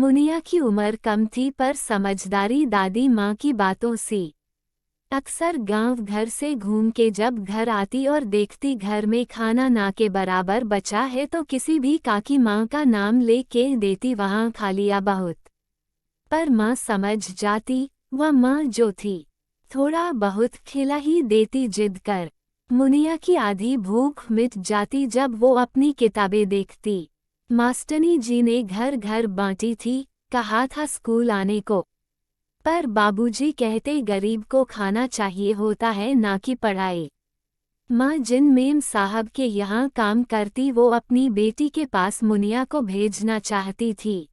मुनिया की उम्र कम थी पर समझदारी दादी माँ की बातों सी। अक्सर गांव घर से घूम के जब घर आती और देखती घर में खाना ना के बराबर बचा है तो किसी भी काकी माँ का नाम ले के देती वहाँ खा लिया बहुत। पर माँ समझ जाती, वह माँ जो थी थोड़ा बहुत खिला ही देती जिद कर। मुनिया की आधी भूख मिट जाती जब वो अपनी किताबें देखती। मास्टरनी जी ने घर घर बांटी थी, कहा था स्कूल आने को, पर बाबूजी कहते गरीब को खाना चाहिए होता है ना कि पढ़ाई। माँ जिन मेम साहब के यहाँ काम करती वो अपनी बेटी के पास मुनिया को भेजना चाहती थी।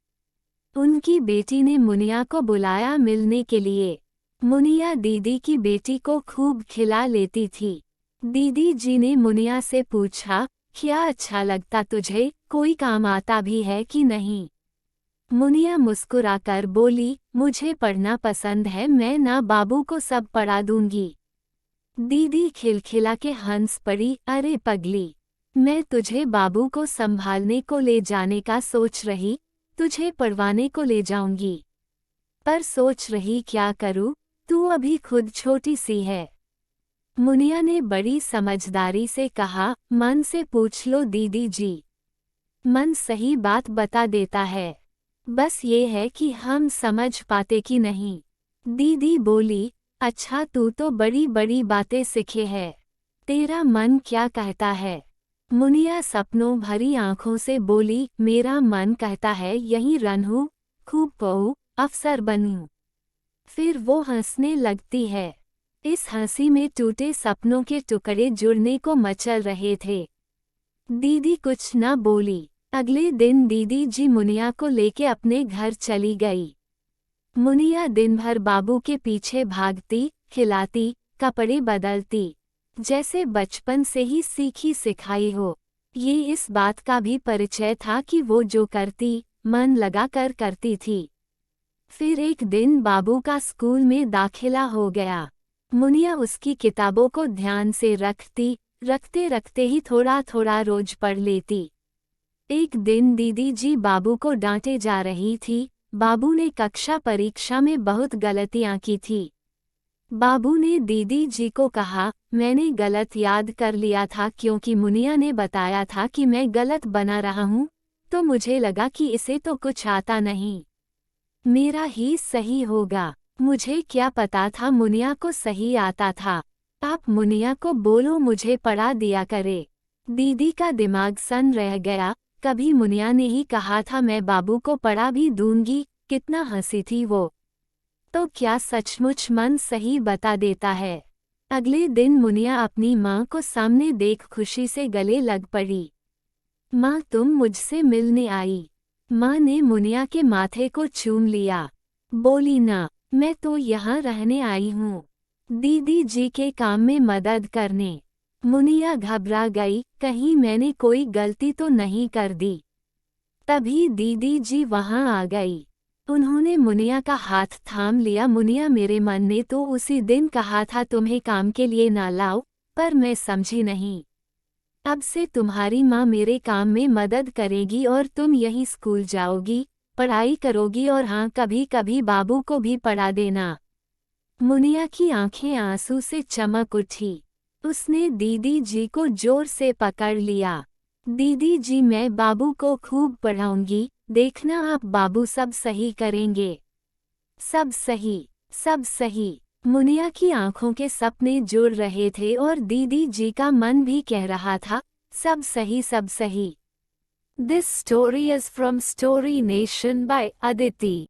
उनकी बेटी ने मुनिया को बुलाया मिलने के लिए। मुनिया दीदी की बेटी को खूब खिला लेती थी। दीदी जी ने मुनिया से पूछा, क्या अच्छा लगता तुझे, कोई काम आता भी है कि नहीं? मुनिया मुस्कुराकर बोली, मुझे पढ़ना पसंद है, मैं ना बाबू को सब पढ़ा दूंगी। दीदी खिलखिला के हंस पड़ी, अरे पगली, मैं तुझे बाबू को संभालने को ले जाने का सोच रही, तुझे पढ़वाने को ले जाऊंगी। पर सोच रही क्या करूं, तू अभी खुद छोटी सी है। मुनिया ने बड़ी समझदारी से कहा, मन से पूछ लो दीदी जी, मन सही बात बता देता है, बस ये है कि हम समझ पाते कि नहीं। दीदी बोली, अच्छा तू तो बड़ी बड़ी बातें सीखे है, तेरा मन क्या कहता है? मुनिया सपनों भरी आंखों से बोली, मेरा मन कहता है यहीं रहूं, खूब पढ़ूं, अफसर बनूं। फिर वो हंसने लगती है। इस हंसी में टूटे सपनों के टुकड़े जुड़ने को मचल रहे थे। दीदी कुछ न बोली। अगले दिन दीदी जी मुनिया को लेके अपने घर चली गई। मुनिया दिन भर बाबू के पीछे भागती, खिलाती, कपड़े बदलती, जैसे बचपन से ही सीखी सिखाई हो। ये इस बात का भी परिचय था कि वो जो करती, मन लगाकर करती थी। फिर एक दिन बाबू का स्कूल में दाखिला हो गया। मुनिया उसकी किताबों को ध्यान से रखते रखते ही थोड़ा थोड़ा रोज पढ़ लेती। एक दिन दीदी जी बाबू को डांटे जा रही थी। बाबू ने कक्षा परीक्षा में बहुत गलतियां की थी। बाबू ने दीदी जी को कहा, मैंने गलत याद कर लिया था क्योंकि मुनिया ने बताया था कि मैं गलत बना रहा हूँ, तो मुझे लगा कि इसे तो कुछ आता नहीं, मेरा ही सही होगा। मुझे क्या पता था मुनिया को सही आता था। आप मुनिया को बोलो मुझे पढ़ा दिया करे। दीदी का दिमाग सन रह गया। कभी मुनिया ने ही कहा था मैं बाबू को पढ़ा भी दूंगी, कितना हंसी थी वो। तो क्या सचमुच मन सही बता देता है? अगले दिन मुनिया अपनी माँ को सामने देख खुशी से गले लग पड़ी। माँ तुम मुझसे मिलने आई। माँ ने मुनिया के माथे को चूम लिया। बोली ना, मैं तो यहाँ रहने आई हूँ, दीदी जी के काम में मदद करने। मुनिया घबरा गई, कहीं मैंने कोई गलती तो नहीं कर दी। तभी दीदी जी वहाँ आ गई। उन्होंने मुनिया का हाथ थाम लिया। मुनिया मेरे मन ने तो उसी दिन कहा था तुम्हें काम के लिए ना लाओ, पर मैं समझी नहीं। अब से तुम्हारी माँ मेरे काम में मदद करेगी और तुम यही स्कूल जाओगी, पढ़ाई करोगी और हाँ कभी कभी बाबू को भी पढ़ा देना। मुनिया की आंखें आंसू से चमक उठी। उसने दीदी जी को जोर से पकड़ लिया। दीदी जी मैं बाबू को खूब पढ़ाऊंगी, देखना आप बाबू सब सही करेंगे। सब सही, सब सही। मुनिया की आंखों के सपने जुड़ रहे थे और दीदी जी का मन भी कह रहा था, सब सही सब सही। This story is from story nation by Aditi.